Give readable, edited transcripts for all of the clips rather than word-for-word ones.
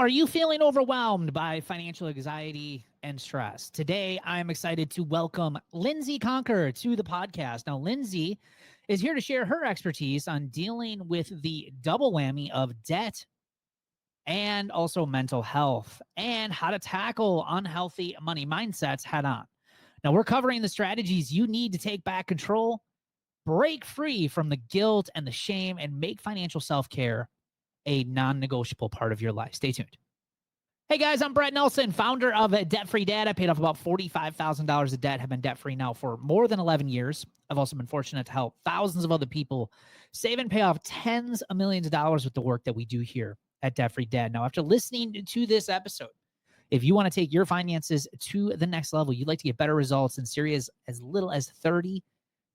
Are you feeling overwhelmed by financial anxiety and stress? Today, I'm excited to welcome Lindsey Konchar to the podcast. Now, Lindsey is here to share her expertise on dealing with the double whammy of debt and also mental health and how to tackle unhealthy money mindsets head on. Now, we're covering the strategies you need to take back control, break free from the guilt and the shame, and make financial self-care a non-negotiable part of your life. Stay tuned. Hey guys, I'm Brett Nelson, founder of Debt Free Dad. I paid off about $45,000 of debt, have been debt free now for more than 11 years. I've also been fortunate to help thousands of other people save and pay off tens of millions of dollars with the work that we do here at Debt Free Dad. Now, after listening to this episode, if you want to take your finances to the next level, you'd like to get better results in series as little as 30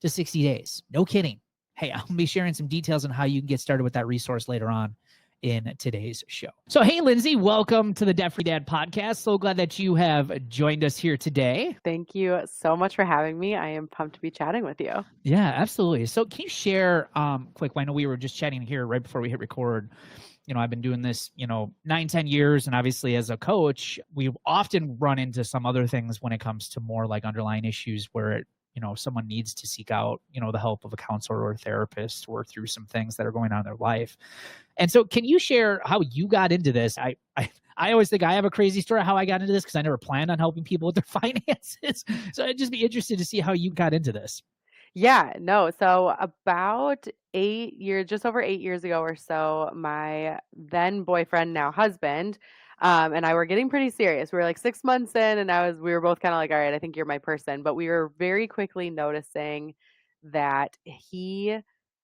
to 60 days. No kidding. Hey, I'll be sharing some details on how you can get started with that resource later on in today's show. So, hey, Lindsey, welcome to the Debt Free Dad podcast. So glad that you have joined us here today. Thank you so much for having me. I am pumped to be chatting with you. Yeah, absolutely. So can you share quick, I know we were just chatting here right before we hit record. I've been doing this, 9-10 years. And obviously as a coach, we often run into some other things when it comes to more like underlying issues where someone needs to seek out, the help of a counselor or a therapist to work through some things that are going on in their life. And so can you share how you got into this? I always think I have a crazy story how I got into this because I never planned on helping people with their finances. So I'd just be interested to see how you got into this. Yeah, no. So about 8 years, just over 8 years ago or so, my then boyfriend, now husband, and I were getting pretty serious. We were like 6 months in, and we were both kind of like, all right, I think you're my person. But we were very quickly noticing that he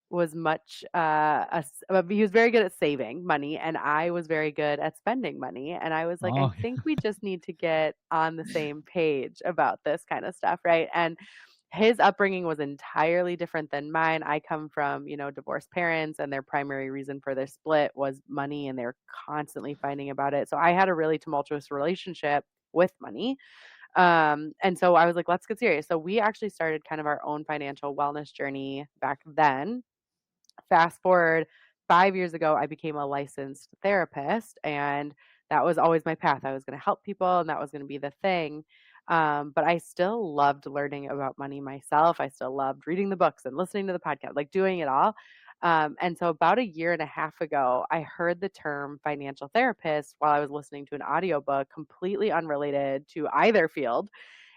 was he was very good at saving money, and I was very good at spending money. And I was like, I Oh, think we just need to get on the same page about this kind of stuff, right? And his upbringing was entirely different than mine. I come from, divorced parents, and their primary reason for their split was money, and they're constantly fighting about it. So I had a really tumultuous relationship with money. And so I was like, let's get serious. So we actually started kind of our own financial wellness journey back then. Fast forward 5 years ago, I became a licensed therapist, and that was always my path. I was going to help people, and that was going to be the thing. But I still loved learning about money myself. I still loved reading the books and listening to the podcast, like doing it all. And so about a year and a half ago, I heard the term financial therapist while I was listening to an audiobook completely unrelated to either field.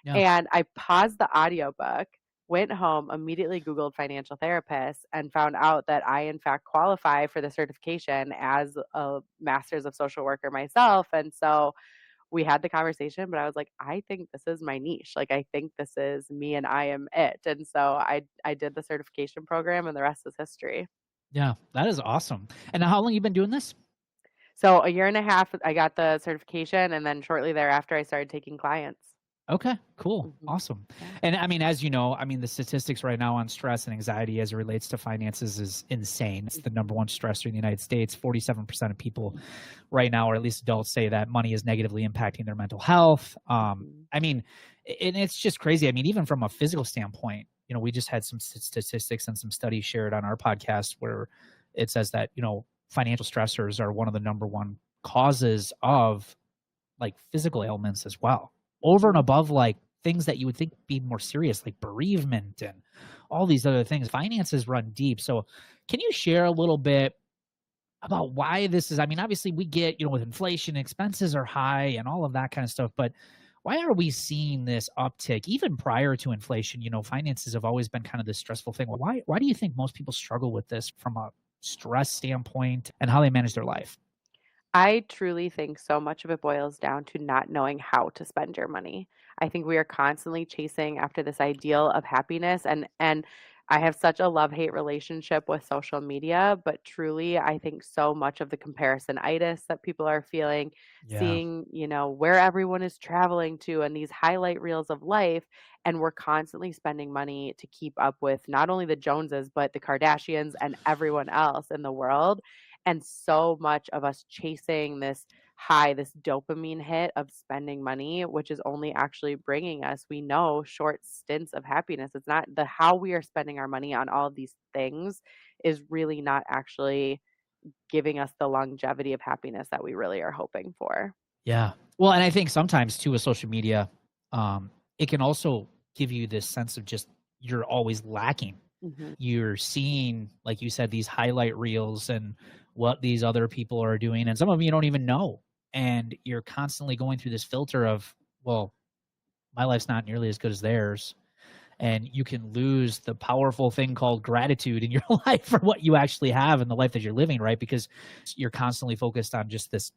yeah. And I paused the audiobook, went home, immediately Googled financial therapist, and found out that I, in fact, qualify for the certification as a master's of social worker myself. And so we had the conversation, but I was like, I think this is my niche. Like, I think this is me and I am it. And so I did the certification program, and the rest is history. Yeah, that is awesome. And how long you been doing this? So a year and a half, I got the certification, and then shortly thereafter, I started taking clients. Okay, cool. Mhm. Awesome. Yeah. And I mean, as you know, the statistics right now on stress and anxiety as it relates to finances is insane. It's the number one stressor in the United States. 47% of people right now, or at least adults, say that money is negatively impacting their mental health. Mhm. And it's just crazy. Even from a physical standpoint, we just had some statistics and some studies shared on our podcast where it says that, financial stressors are one of the number one causes of like physical ailments as well, over and Mhm. above like things that you would think be more serious, like bereavement and all these other things. Finances run deep. So can you share a little bit about why this is? Obviously we get, with inflation, expenses are high and all of that kind of stuff, but why are we seeing this uptick even prior to inflation? Finances have always been kind of this stressful thing. Why do you think most people struggle with this from a stress standpoint and how they manage their life? I truly think so much of it boils down to not knowing how to spend your money. I think we are constantly chasing after this ideal of happiness, and I have such a love-hate relationship with social media, but truly I think so much of the comparison-itis that people are feeling, Yeah. seeing, where everyone is traveling to and these highlight reels of life, and we're constantly spending money to keep up with not only the Joneses, but the Kardashians and everyone else in the world. And so much of us chasing this high, this dopamine hit of spending money, which is only actually bringing us, we know, short stints of happiness. It's not the how we are spending our money on all of these things is really not actually giving us the longevity of happiness that we really are hoping for. Yeah. Well, and I think sometimes too with social media, it can also give you this sense of just you're always lacking. Mhm. You're seeing, like you said, these highlight reels and what these other people are doing, and some of them you don't even know. And you're constantly going through this filter of, well, my life's not nearly as good as theirs. And you can lose the powerful thing called gratitude in your life for what you actually have in the life that you're living, right? Because you're constantly focused on just this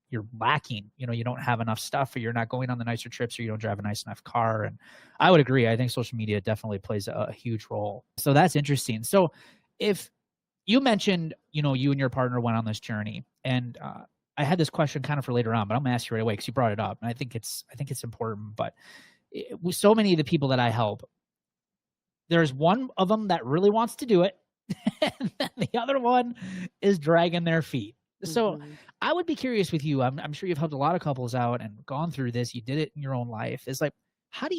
you're lacking, you don't have enough stuff, or you're not going on the nicer trips, or you don't drive a nice enough car. And I would agree. I think social media definitely plays a huge role. So that's interesting. So if you mentioned, you and your partner went on this journey, and I had this question kind of for later on, but I'm gonna ask you right away because you brought it up, and I think it's important. But with so many of the people that I help, there's one of them that really wants to do it, and then the other one is dragging their feet. So Mhm. I would be curious with you. I'm sure you've helped a lot of couples out and gone through this. You did it in your own life. It's like, how do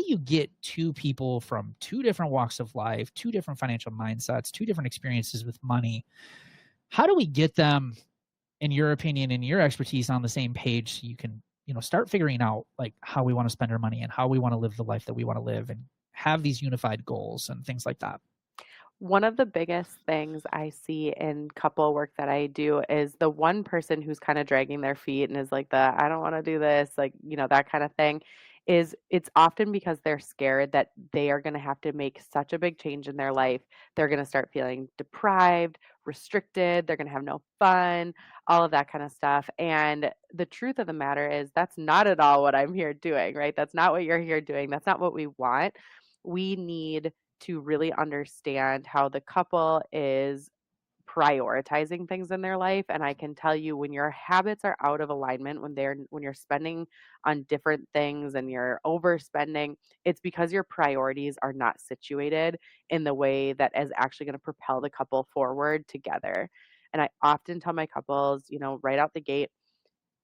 you get two people from two different walks of life, two different financial mindsets, two different experiences with money? How do we get them, in your opinion and your expertise, on the same page so you can, start figuring out like how we want to spend our money and how we want to live the life that we want to live and have these unified goals and things like that? One of the biggest things I see in couple work that I do is the one person who's kind of dragging their feet and is like the I don't want to do this, like, that kind of thing, is it's often because they're scared that they are going to have to make such a big change in their life. They're going to start feeling deprived, restricted, they're going to have no fun, all of that kind of stuff. And the truth of the matter is that's not at all what I'm here doing, right? That's not what you're here doing. That's not what we want. We need to really understand how the couple is prioritizing things in their life. And I can tell you, when your habits are out of alignment, when you're spending on different things and you're overspending, it's because your priorities are not situated in the way that is actually going to propel the couple forward together. And I often tell my couples, right out the gate,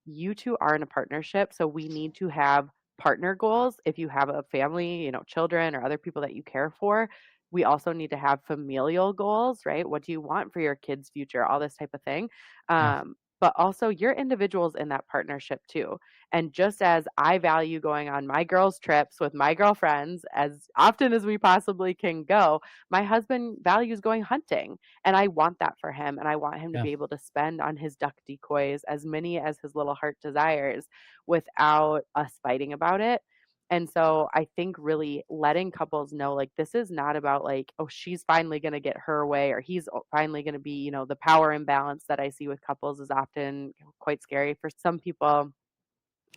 you two are in a partnership, so we need to have partner goals. If you have a family, children or other people that you care for, we also need to have familial goals, right? What do you want for your kids' future? All this type of thing. Yeah. But also, you're individuals in that partnership too. And just as I value going on my girls' trips with my girlfriends as often as we possibly can go, my husband values going hunting. And I want that for him. And I want him to Yeah. be able to spend on his duck decoys as many as his little heart desires without us fighting about it. And so I think really letting couples know, like, this is not about like, oh, she's finally going to get her way, or he's finally going to be, the power imbalance that I see with couples is often quite scary for some people.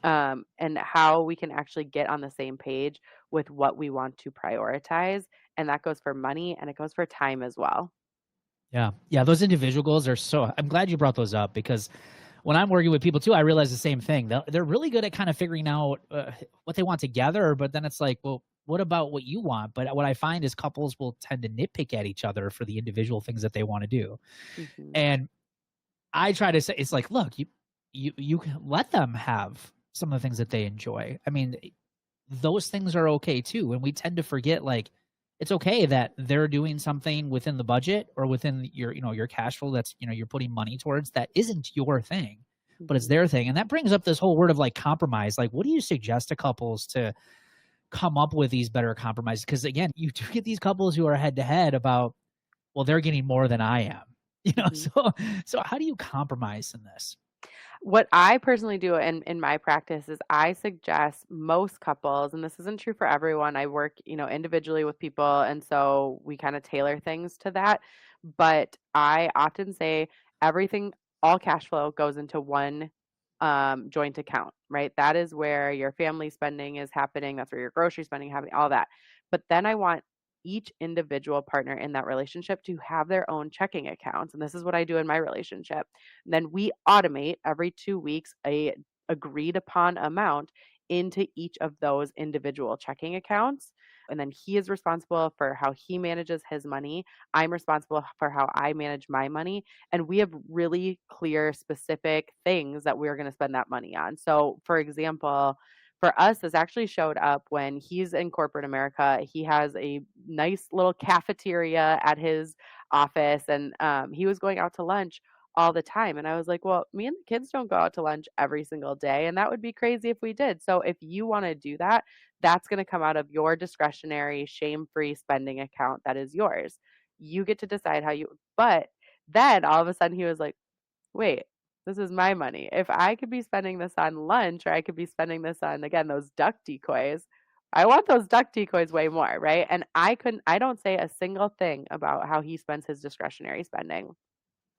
And how we can actually get on the same page with what we want to prioritize. And that goes for money and it goes for time as well. Yeah. Yeah. Those individual goals are I'm glad you brought those up, because when I'm working with people too, I realize the same thing. They're really good at kind of figuring out what they want together, but then it's like, well, what about what you want? But what I find is couples will tend to nitpick at each other for the individual things that they want to do. Mhm. And I try to say, it's like, look, you can let them have some of the things that they enjoy. I mean, those things are okay too. And we tend to forget, like, it's okay that they're doing something within the budget or within your cash flow that's, you're putting money towards, that isn't your thing, but it's Mhm. their thing. And that brings up this whole word of like compromise. Like, what do you suggest to couples to come up with these better compromises? Because again, you do get these couples who are head to head about, well, they're getting more than I am. Mhm. So how do you compromise in this? What I personally do in my practice is I suggest most couples, and this isn't true for everyone. I work, individually with people, and so we kind of tailor things to that. But I often say everything, all cash flow goes into one joint account, right? That is where your family spending is happening. That's where your grocery spending happening, all that. But then I want each individual partner in that relationship to have their own checking accounts, and this is what I do in my relationship. Then we automate every 2 weeks a agreed upon amount into each of those individual checking accounts. And then he is responsible for how he manages his money. I'm responsible for how I manage my money. And we have really clear, specific things that we're going to spend that money on. So, for example, For us, this actually showed up when he's in corporate America. He has a nice little cafeteria at his office, and he was going out to lunch all the time. And I was like, well, me and the kids don't go out to lunch every single day, and that would be crazy if we did. So if you want to do that, that's going to come out of your discretionary, shame-free spending account that is yours. You get to decide how you, but then all of a sudden he was like, wait, this is my money. If I could be spending this on lunch or I could be spending this on, again, those duck decoys, I want those duck decoys way more, right? And I don't say a single thing about how he spends his discretionary spending.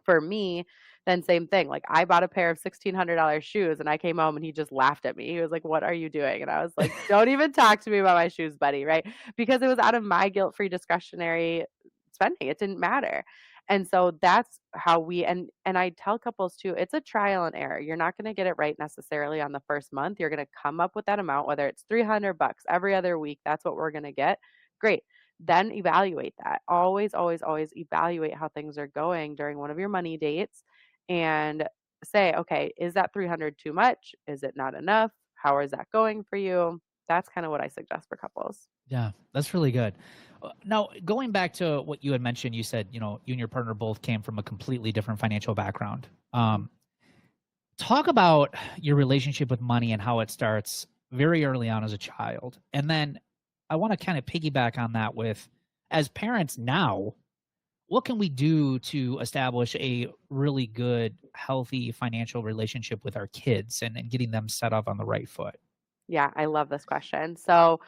For me, then same thing. Like I bought a pair of $1,600 shoes and I came home and he just laughed at me. He was like, "What are you doing?" And I was like, "Don't even talk to me about my shoes, buddy," right? Because it was out of my guilt-free discretionary spending. It didn't matter. And so that's how we and I tell couples too, it's a trial and error. You're not going to get it right necessarily on the first month. You're going to come up with that amount, whether it's 300 bucks every other week, that's what we're going to get. Great. Then evaluate that. Always, always, always evaluate how things are going during one of your money dates and say, okay, is that 300 too much? Is it not enough? How is that going for you? That's kind of what I suggest for couples. Yeah, that's really good. Now, going back to what you had mentioned, you said, you know, you and your partner both came from a completely different financial background. Mhm. Talk about your relationship with money and how it starts very early on as a child. And then I want to kind of piggyback on that with, as parents now, what can we do to establish a really good, healthy financial relationship with our kids and getting them set up on the right foot? Yeah, I love this question. So,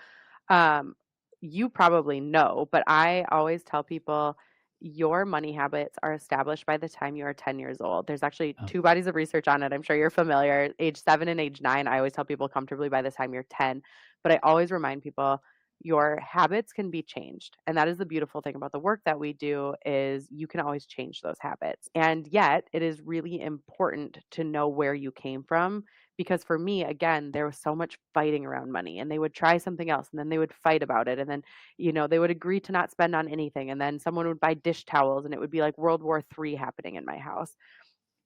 Um, you probably know, but I always tell people your money habits are established by the time you are 10 years old. There's actually Oh, two bodies of research on it. I'm sure you're familiar. Age 7 and age 9, I always tell people comfortably by the time you're 10. But I always remind people your habits can be changed. And that is the beautiful thing about the work that we do is you can always change those habits. And yet, it is really important to know where you came from because for me again there was so much fighting around money and they would try something else and then they would fight about it and then they would agree to not spend on anything and then someone would buy dish towels and it would be like World War III happening in my house.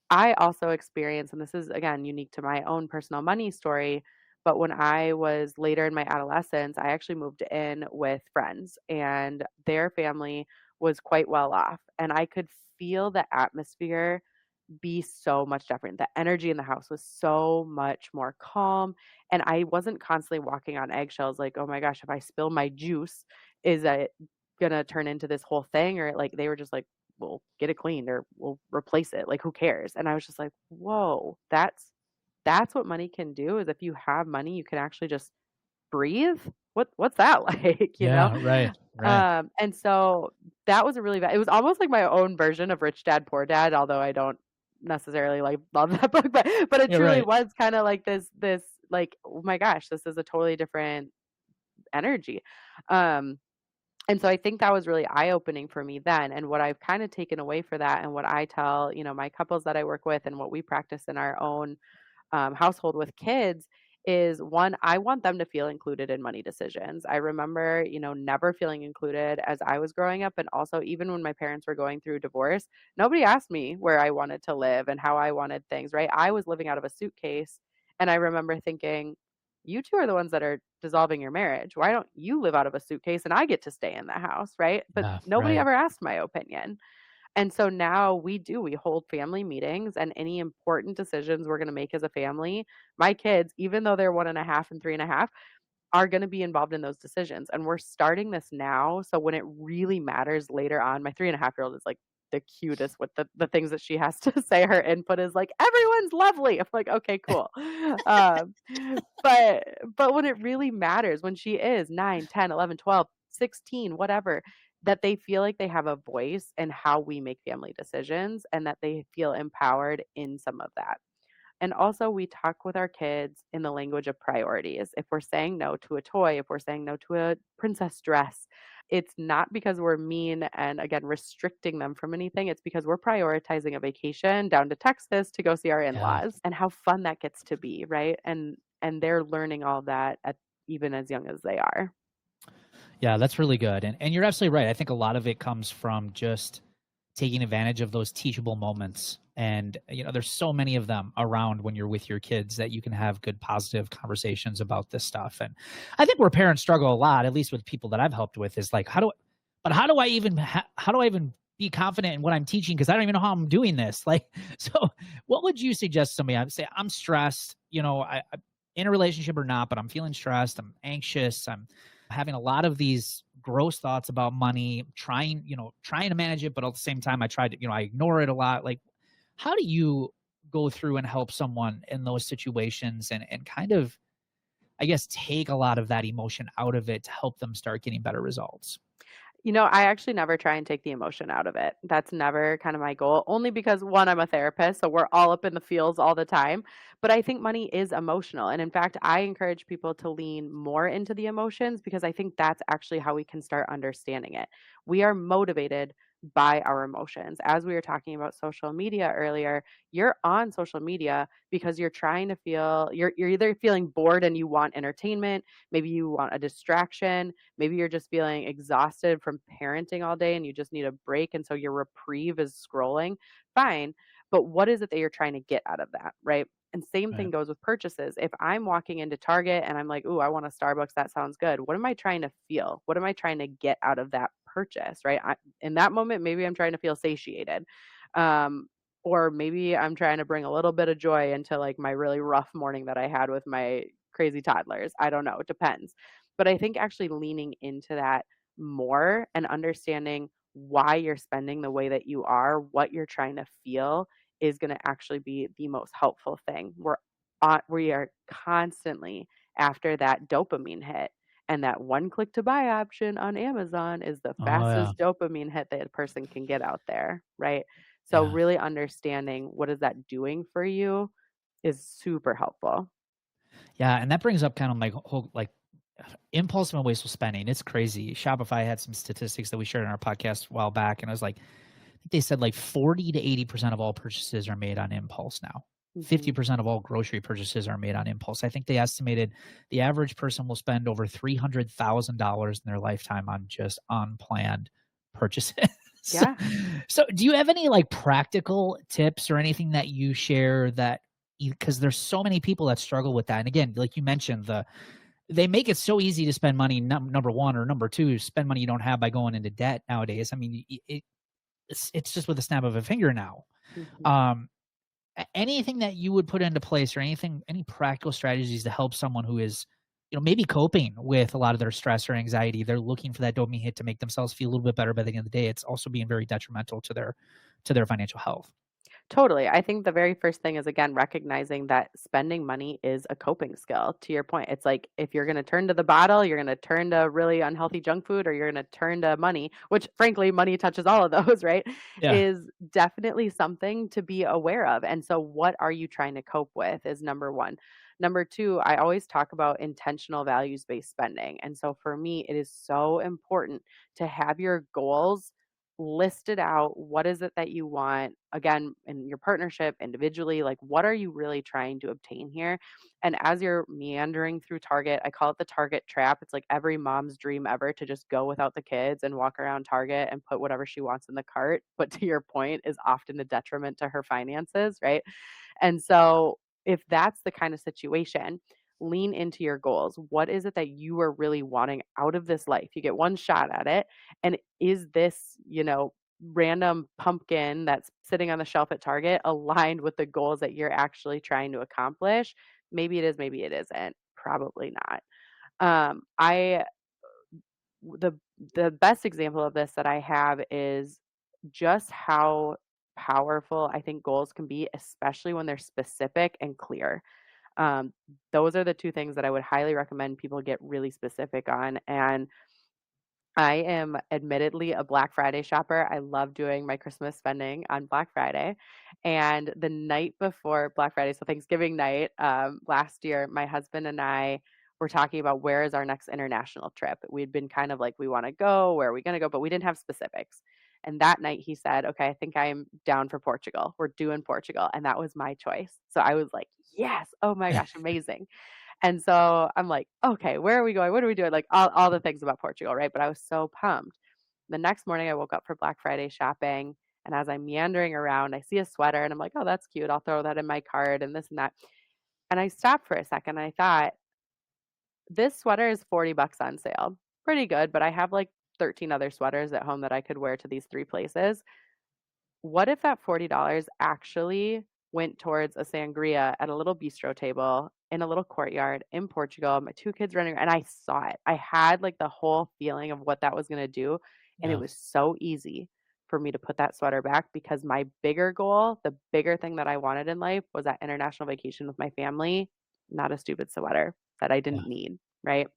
I also experienced, and this is again unique to my own personal money story, but when I was later in my adolescence I actually moved in with friends and their family was quite well off and I could feel the atmosphere be so much different. The energy in the house was so much more calm, and I wasn't constantly walking on eggshells like, "Oh my gosh, if I spill my juice, is it gonna turn into this whole thing?" Or like they were just like, "We'll get it cleaned or we'll replace it. Like who cares?" And I was just like, "Whoa, that's what money can do is if you have money, you can actually just breathe? What's that like?" yeah, right, right. And so that was a really bad it was almost like my own version of Rich Dad Poor Dad, although I don't necessarily, like, love that book, but it Yeah, truly right. was kinda like this, like, "Oh my gosh, this is a totally different energy." Um, and so I think that was really eye-opening for me then, and what I've kinda taken away for that and what I tell, my couples that I work with and what we practice in our own household with kids is one, I want them to feel included in money decisions. I remember, never feeling included as I was growing up. And also, even when my parents were going through divorce, nobody asked me where I wanted to live and how I wanted things, right? I was living out of a suitcase. And I remember thinking, you two are the ones that are dissolving your marriage. Why don't you live out of a suitcase and I get to stay in the house, right? But Yeah, nobody right. ever asked my opinion. And so now we hold family meetings and any important decisions we're going to make as a family, my kids, even though they're 1.5 and 3.5, are going to be involved in those decisions. And we're starting this now. So when it really matters later on, my 3.5-year-old is like the cutest with the things that she has to say. Her input is like, everyone's lovely. I'm like, okay, cool. Um, but but when it really matters, when she is 9, 10, 11, 12, 16, whatever, that they feel like they have a voice in how we make family decisions and that they feel empowered in some of that. And also, we talk with our kids in the language of priorities. If we're saying no to a toy, if we're saying no to a princess dress, it's not because we're mean and again restricting them from anything. It's because we're prioritizing a vacation down to Texas to go see our Yeah. in-laws and how fun that gets to be, right? And they're learning all that at even as young as they are. Yeah, that's really good. And you're absolutely right. I think a lot of it comes from just taking advantage of those teachable moments. And, there's so many of them around when you're with your kids that you can have good, positive conversations about this stuff. And I think where parents struggle a lot, at least with people that I've helped with, is like, how do I even, be confident in what I'm teaching? Cause I don't even know how I'm doing this. Like, so what would you suggest to somebody? I would say, I'm stressed, I'm in a relationship or not, but I'm feeling stressed. I'm anxious. I'm having a lot of these gross thoughts about money, trying to manage it, but at the same time, I ignore it a lot. Like, how do you go through and help someone in those situations and kind of, I guess, take a lot of that emotion out of it to help them start getting better results? I actually never try and take the emotion out of it. That's never kind of my goal, only because one, I'm a therapist, so we're all up in the fields all the time. But I think money is emotional. And in fact, I encourage people to lean more into the emotions because I think that's actually how we can start understanding it. We are motivated by our emotions. As we were talking about social media earlier, you're on social media because you're trying to feel you're either feeling bored and you want entertainment, maybe you want a distraction. Maybe you're just feeling exhausted from parenting all day and you just need a break. And so your reprieve is scrolling. Fine. But what is it that you're trying to get out of that? Right. And same Right. thing goes with purchases. If I'm walking into Target and I'm like, ooh, I want a Starbucks, that sounds good. What am I trying to feel? What am I trying to get out of that purchase? Right. In that moment, maybe I'm trying to feel satiated. Um, or maybe I'm trying to bring a little bit of joy into like my really rough morning that I had with my crazy toddlers. I don't know. It depends. But I think actually leaning into that more and understanding why you're spending the way that you are, what you're trying to feel is going to actually be the most helpful thing. We are constantly after that dopamine hit. And that one click to buy option on Amazon is the Oh yeah. fastest dopamine hit that a person can get out there, right? So Yeah. really understanding what is that doing for you is super helpful. Yeah. And that brings up kind of like whole like impulsive and wasteful spending. It's crazy. Shopify had some statistics that we shared in our podcast a while back, and I was like, I think they said like 40 to 80% of all purchases are made on impulse now. Mhm. 50% of all grocery purchases are made on impulse. I think they estimated the average person will spend over $300,000 in their lifetime on just unplanned purchases. so, Yeah. so do you have any like practical tips or anything that you share that, because there's so many people that struggle with that. And again, like you mentioned, they make it so easy to spend money. Number one, or number two, spend money you don't have by going into debt nowadays. I mean, it's just with a snap of a finger now. Mhm. Um, anything that you would put into place, or any practical strategies to help someone who is, maybe coping with a lot of their stress or anxiety. They're looking for that dopamine hit to make themselves feel a little bit better by the end of the day. It's also being very detrimental to their financial health. Totally. I think the very first thing is again recognizing that spending money is a coping skill. To your point, it's like if you're going to turn to the bottle, you're going to turn to really unhealthy junk food, or you're going to turn to money, which frankly, money touches all of those, right? Yeah. Is definitely something to be aware of. And so, what are you trying to cope with is number one. Number two, I always talk about intentional values based spending. And so, for me, it is so important to have your goals listed out. What is it that you want again in your partnership individually, like what are you really trying to obtain here? And as you're meandering through Target, I call it the Target trap. It's like every mom's dream ever to just go without the kids and walk around Target and put whatever she wants in the cart, but to your point is often a detriment to her finances, right? And so, if that's the kind of situation, lean into your goals. What is it that you are really wanting out of this life? You get one shot at it. And is this, random pumpkin that's sitting on the shelf at Target aligned with the goals that you're actually trying to accomplish? Maybe it is, maybe it isn't. Probably not. I the the best example of this that I have is just how powerful I think goals can be, especially when they're specific and clear. Um, those are the two things that I would highly recommend people get really specific on. And I am admittedly a Black Friday shopper. I love doing my Christmas spending on Black Friday. And the night before Black Friday, so Thanksgiving night, last year, my husband and I were talking about where is our next international trip. We'd been kind of like, we want to go, where are we going to go? But we didn't have specifics. And that night he said, okay, I think I'm down for Portugal. We're doing Portugal. And that was my choice. So I was like, yes, oh my gosh, amazing. And so I'm like, "Okay, where are we going? What are we doing?" Like, all the things about Portugal, right? But I was so pumped. The next morning, I woke up for Black Friday shopping, And as I'm meandering around, I see a sweater and I'm like, oh, that's cute. I'll throw that in my cart and this and that. And I stopped for a second and I thought, this sweater is 40 bucks on sale. Pretty good, but I have like 13 other sweaters at home that I could wear to these three places. What if that $40 actually went towards a sangria at a little bistro table in a little courtyard in Portugal? My two kids running, and I saw it. I had like the whole feeling of what that was going to do. And it Yeah. was so easy for me to put that sweater back because my bigger goal, the bigger thing that I wanted in life was that international vacation with my family, not a stupid sweater that I Yeah. didn't need. Right.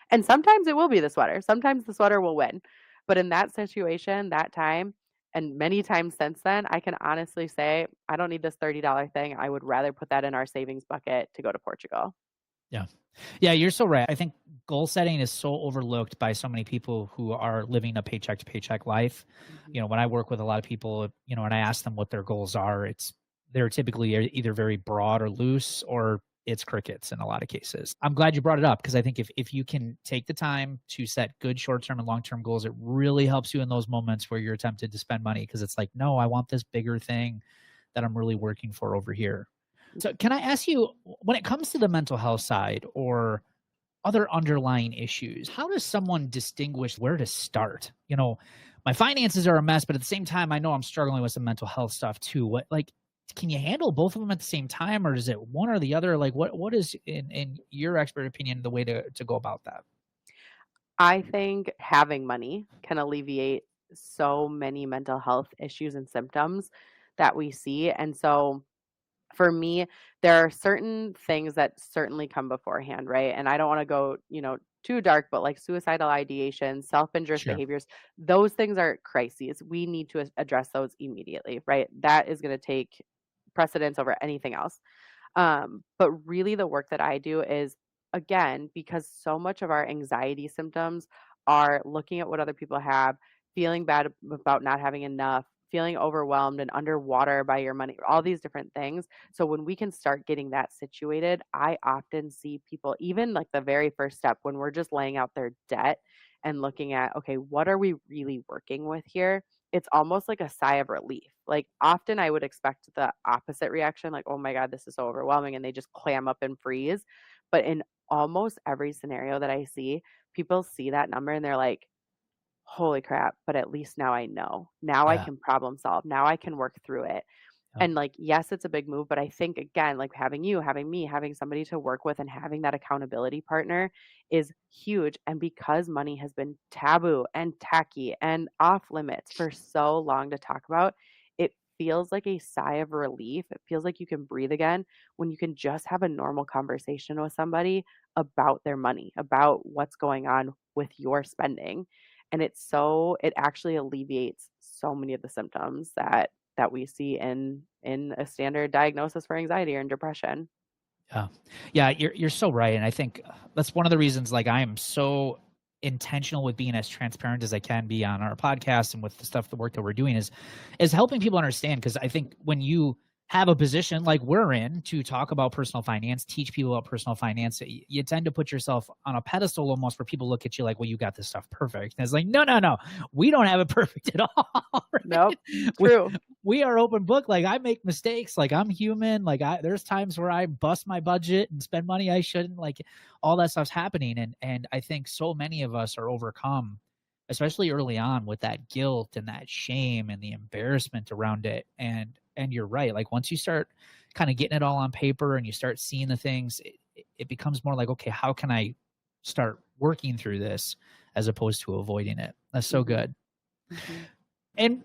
And sometimes it will be the sweater. Sometimes the sweater will win. But in that situation, that time, and many times since then, I can honestly say, I don't need this $30 thing. I would rather put that in our savings bucket to go to Portugal. Yeah. Yeah, you're so right. I think goal setting is so overlooked by so many people who are living a paycheck to paycheck life. Mhm. When I work with a lot of people, and I ask them what their goals are, they're typically either very broad or loose, or it's crickets in a lot of cases. I'm glad you brought it up because I think if you can take the time to set good short-term and long-term goals, it really helps you in those moments where you're tempted to spend money because it's like, no, I want this bigger thing that I'm really working for over here. So can I ask you, when it comes to the mental health side or other underlying issues, how does someone distinguish where to start? My finances are a mess, but at the same time, I know I'm struggling with some mental health stuff too. Can you handle both of them at the same time, or is it one or the other? Like, what is in your expert opinion the way to go about that? I think having money can alleviate so many mental health issues and symptoms that we see. And so for me, there are certain things that certainly come beforehand, right? And I don't want to go, too dark, but like suicidal ideation, self-injurious Sure. behaviors, those things are crises. We need to address those immediately, right? That is going to take precedence over anything else. But really, the work that I do is, again, because so much of our anxiety symptoms are looking at what other people have, feeling bad about not having enough, feeling overwhelmed and underwater by your money, all these different things. So, when we can start getting that situated, I often see people, even like the very first step, when we're just laying out their debt and looking at, okay, what are we really working with here? It's almost like a sigh of relief. Like, often I would expect the opposite reaction, like, "Oh my god, this is so overwhelming," and they just clam up and freeze. But in almost every scenario that I see, people see that number and they're like, "Holy crap, but at least now I know. Now I Yeah. can problem solve. Now I can work through it." Yeah. And, like, yes, it's a big move, but I think, again, like, having you, having me, having somebody to work with and having that accountability partner is huge, and because money has been taboo and tacky and off limits for so long to talk about, it feels like a sigh of relief. It feels like you can breathe again when you can just have a normal conversation with somebody about their money, about what's going on with your spending, and it actually alleviates so many of the symptoms that we see in a standard diagnosis for anxiety or depression. Yeah. Yeah, you're so right, and I think that's one of the reasons, like, I am so intentional with being as transparent as I can be on our podcast and with the work that we're doing is helping people understand. Because I think when you have a position like we're in to talk about personal finance, teach people about personal finance, you tend to put yourself on a pedestal almost where people look at you like, "Well, you got this stuff perfect." And it's like, "No, no, no. We don't have it perfect at all." Nope, Right? We true. we are open book. Like, I make mistakes. Like, I'm human. Like, there's times where I bust my budget and spend money I shouldn't. Like, all that stuff's happening, and I think so many of us are overcome, especially early on, with that guilt and that shame and the embarrassment around it. And you're right. Like, once you start kind of getting it all on paper and you start seeing the things, it becomes more like, okay, how can I start working through this as opposed to avoiding it? That's so Mhm, good. mhm. And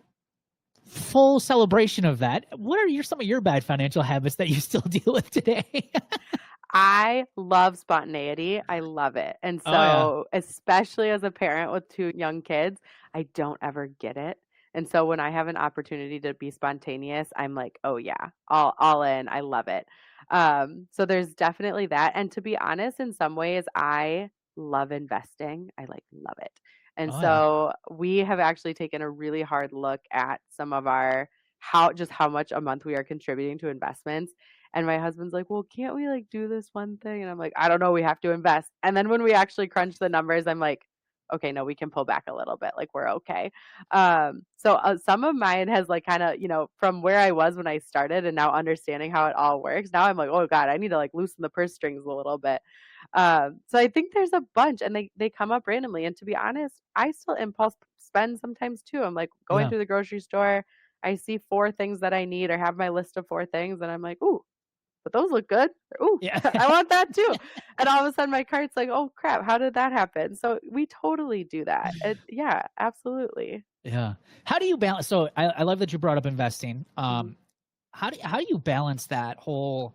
full celebration of that, what are some of your bad financial habits that you still deal with today? I love spontaneity, I love it, and Oh yeah. so, especially as a parent with 2 young kids, I don't ever get it, and so when I have an opportunity to be spontaneous, I'm like, "Oh yeah, all in, I love it." So there's definitely that, and to be honest, in some ways, I love investing, I, like, love it, and Oh yeah. so we have actually taken a really hard look at some of our how much a month we are contributing to investments, and my husband's like, "Well, can't we, like, do this one thing?" And I'm like, "I don't know, we have to invest." And then when we actually crunch the numbers, I'm like, okay, no, we can pull back a little bit. Like we're okay. Some of mine has like kind of, from where I was when I started and now understanding how it all works. Now I'm like, oh God, I need to like loosen the purse strings a little bit. So I think there's a bunch and they come up randomly. And to be honest, I still impulse spend sometimes too. I'm like going Yeah. through the grocery store. I see 4 things that I need or have my list of 4 things and I'm like, ooh, but those look good. Ooh, Yeah. I want that too. And all of a sudden my cart's like, oh crap, how did that happen? So we totally do that. Yeah, absolutely. Yeah. How do you balance? So I love that you brought up investing. Mhm. How do you balance that whole?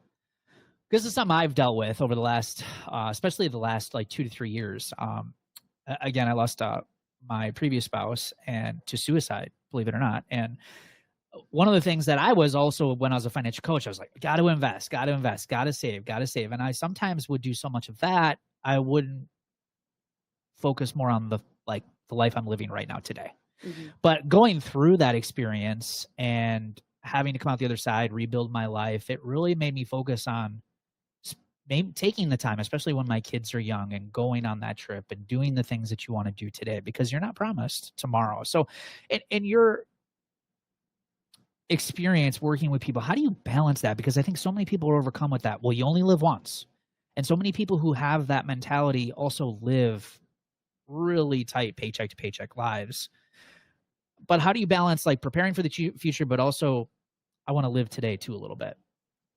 This is something I've dealt with over the last, especially the last like 2 to 3 years. Again, I lost my previous spouse and to suicide, believe it or not. And one of the things that I was also when I was a financial coach, I was like, got to invest, got to invest, got to save, got to save. And I sometimes would do so much of that, I wouldn't focus more on the life I'm living right now today. Mhm. But going through that experience and having to come out the other side, rebuild my life, it really made me focus on maybe taking the time, especially when my kids are young, and going on that trip and doing the things that you want to do today because you're not promised tomorrow. So, in your experience working with people, how do you balance that? Because I think so many people are overcome with that. Well, you only live once. And so many people who have that mentality also live really tight paycheck to paycheck lives. But how do you balance like preparing for the future, but also I want to live today too a little bit?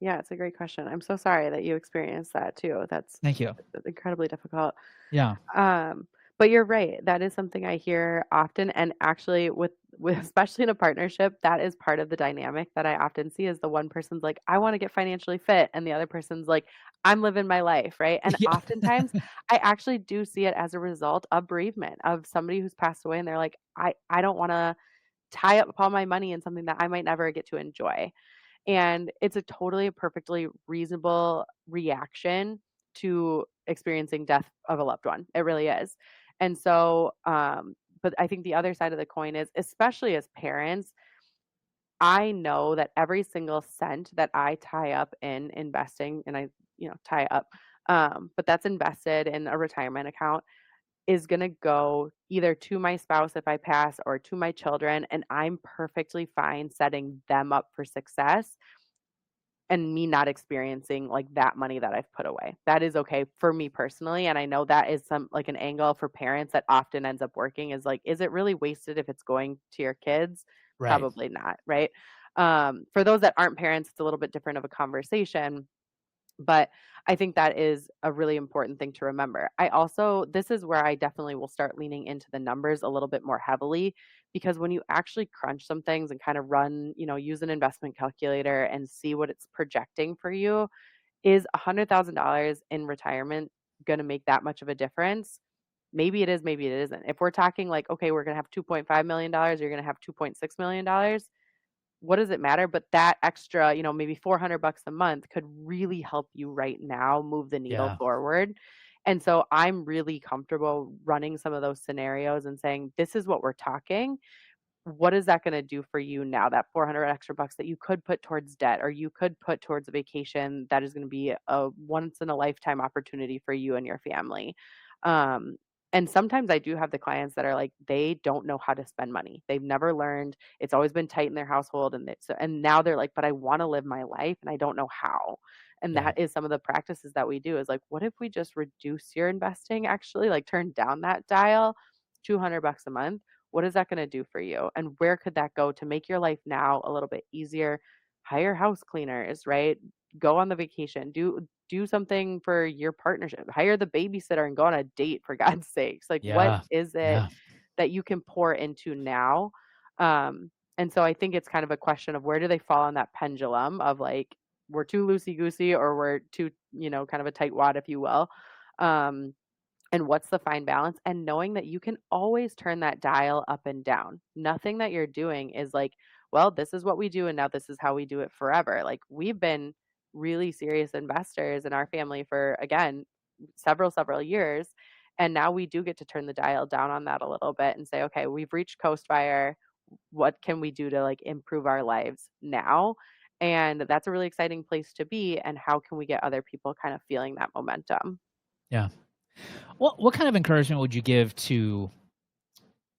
Yeah, it's a great question. I'm so sorry that you experienced that too. That's Thank you. incredibly difficult. Yeah. Um, but you're right. That is something I hear often, and actually, with especially in a partnership, that is part of the dynamic that I often see is the one person's like, "I want to get financially fit," and the other person's like, "I'm living my life," right? And Yeah. oftentimes, I actually do see it as a result of bereavement of somebody who's passed away, and they're like, "I don't want to tie up all my money in something that I might never get to enjoy." And it's a totally perfectly reasonable reaction to experiencing death of a loved one. It really is. And so, but I think the other side of the coin is, especially as parents, I know that every single cent that I tie up in investing, and I, tie up, but that's invested in a retirement account is going to go either to my spouse if I pass or to my children. And I'm perfectly fine setting them up for success and me not experiencing, like, that money that I've put away. That is okay for me personally, and I know that is some like, an angle for parents that often ends up working is, like, is it really wasted if it's going to your kids? Right. Probably not, right? For those that aren't parents, it's a little bit different of a conversation, but I think that is a really important thing to remember. I also this is where I definitely will start leaning into the numbers a little bit more heavily because when you actually crunch some things and kind of run, use an investment calculator and see what it's projecting for you, is $100,000 in retirement going to make that much of a difference? Maybe it is, maybe it isn't. If we're talking like, okay, we're going to have $2.5 million, dollars, you're going to have $2.6 million, dollars, what does it matter? But that extra, maybe 400 bucks a month could really help you right now move the needle Yeah. forward. And so I'm really comfortable running some of those scenarios and saying, this is what we're talking. What is that going to do for you now? That 400 extra bucks that you could put towards debt or you could put towards a vacation that is going to be a once in a lifetime opportunity for you and your family. Um, and sometimes I do have the clients that are like, they don't know how to spend money. They've never learned. It's always been tight in their household. And now they're like, but I want to live my life and I don't know how. And Yeah. that is some of the practices that we do is like, what if we just reduce your investing actually, like turn down that dial, 200 bucks a month? What is that going to do for you? And where could that go to make your life now a little bit easier? Hire house cleaners, right? Go on the vacation. Do something for your partnership. Hire the babysitter and go on a date for God's sakes. Like what Yeah. is it Yeah. that you can pour into now? And so I think it's kind of a question of where do they fall on that pendulum of like we're too loosey goosey or we're too, kind of a tight wad, if you will. Um, and what's the fine balance and knowing that you can always turn that dial up and down. Nothing that you're doing is like, well, this is what we do and now this is how we do it forever. Like we've been really serious investors in our family for again several years and now we do get to turn the dial down on that a little bit and say, okay, we've reached coast fire. What can we do to like improve our lives now? And that's a really exciting place to be and how can we get other people kind of feeling that momentum? Yeah. What kind of encouragement would you give to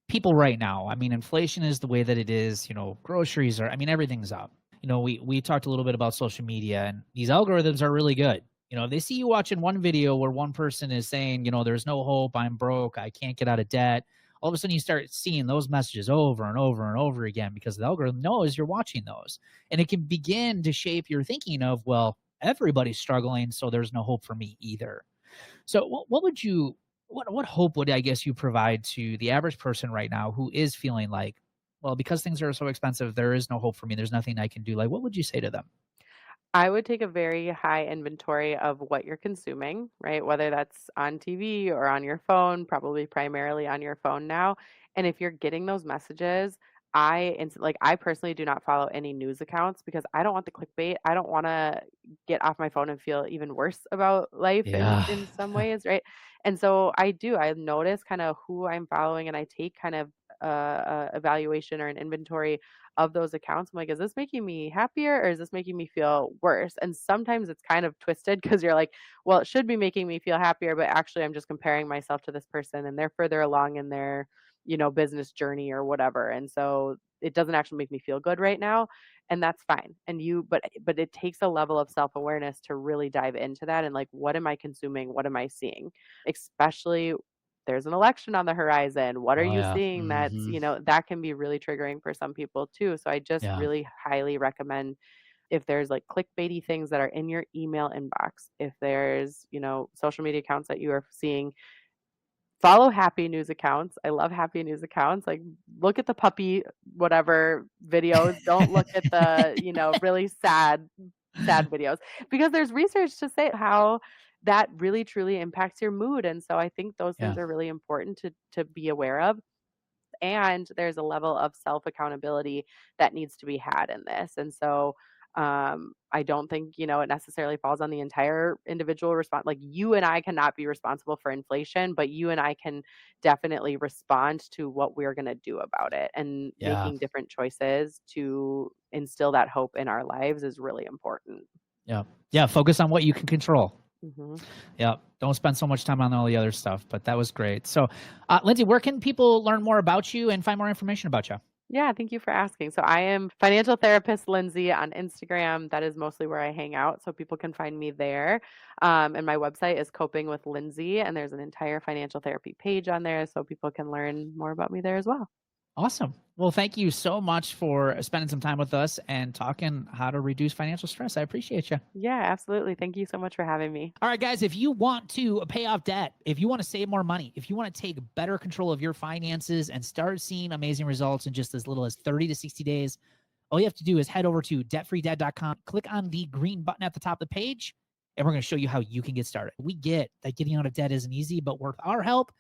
people right now? I mean, inflation is the way that it is. Groceries are. I mean, everything's up. We talked a little bit about social media, and these algorithms are really good. If they see you watching one video where one person is saying, there's no hope, I'm broke, I can't get out of debt, all of a sudden you start seeing those messages over and over and over again because the algorithm knows you're watching those. And it can begin to shape your thinking of, well, everybody's struggling, so there's no hope for me either. So what hope would, I guess, you provide to the average person right now who is feeling like, well, because things are so expensive, there is no hope for me. There's nothing I can do. Like, what would you say to them? I would take a very high inventory of what you're consuming, right? Whether that's on TV or on your phone, probably primarily on your phone now. And if you're getting those messages, I personally do not follow any news accounts because I don't want the clickbait. I don't want to get off my phone and feel even worse about life in Yeah. in some ways, right? And so I notice kind of who I'm following, and I take kind of evaluation or an inventory of those accounts. I'm like, is this making me happier or is this making me feel worse? And sometimes it's kind of twisted because you're like, well, it should be making me feel happier, but actually I'm just comparing myself to this person and they're further along in their, business journey or whatever. And so it doesn't actually make me feel good right now. And that's fine. But it takes a level of self-awareness to really dive into that and like, what am I consuming? What am I seeing? Especially there's an election on the horizon. What are Oh you yeah. seeing that's, Hmm. that can be really triggering for some people too. So I just Yeah. really highly recommend if there's like clickbaity things that are in your email inbox, if there's, social media accounts that you are seeing, follow happy news accounts. I love happy news accounts. Like look at the puppy whatever videos. Don't look at the, really sad videos because there's research to say how that really truly impacts your mood. And so I think those Yeah. things are really important to be aware of, and there's a level of self accountability that needs to be had in this. And so I don't think, it necessarily falls on the entire individual response. Like you and I cannot be responsible for inflation, but you and I can definitely respond to what we're going to do about it. And Yeah. making different choices to instill that hope in our lives is really important. Yeah. Yeah. Focus on what you can control. Hmm. Yeah. Don't spend so much time on all the other stuff, but that was great. So, Lindsey, where can people learn more about you and find more information about you? Yeah, thank you for asking. So I am financial therapist Lindsay on Instagram. That is mostly where I hang out, so people can find me there. And my website is Coping with Lindsay, and there's an entire financial therapy page on there, so people can learn more about me there as well. Awesome. Well, thank you so much for spending some time with us and talking how to reduce financial stress. I appreciate you. Yeah, absolutely. Thank you so much for having me. All right, guys, if you want to pay off debt, if you want to save more money, if you want to take better control of your finances and start seeing amazing results in just as little as 30 to 60 days, all you have to do is head over to debtfreedad.com, click on the green button at the top of the page, and we're going to show you how you can get started. We get that getting out of debt isn't easy, but with our help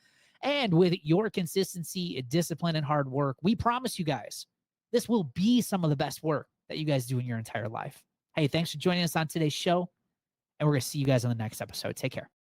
and with your consistency, discipline, and hard work, we promise you guys this will be some of the best work that you guys do in your entire life. Hey, thanks for joining us on today's show, and we're going to see you guys on the next episode. Take care.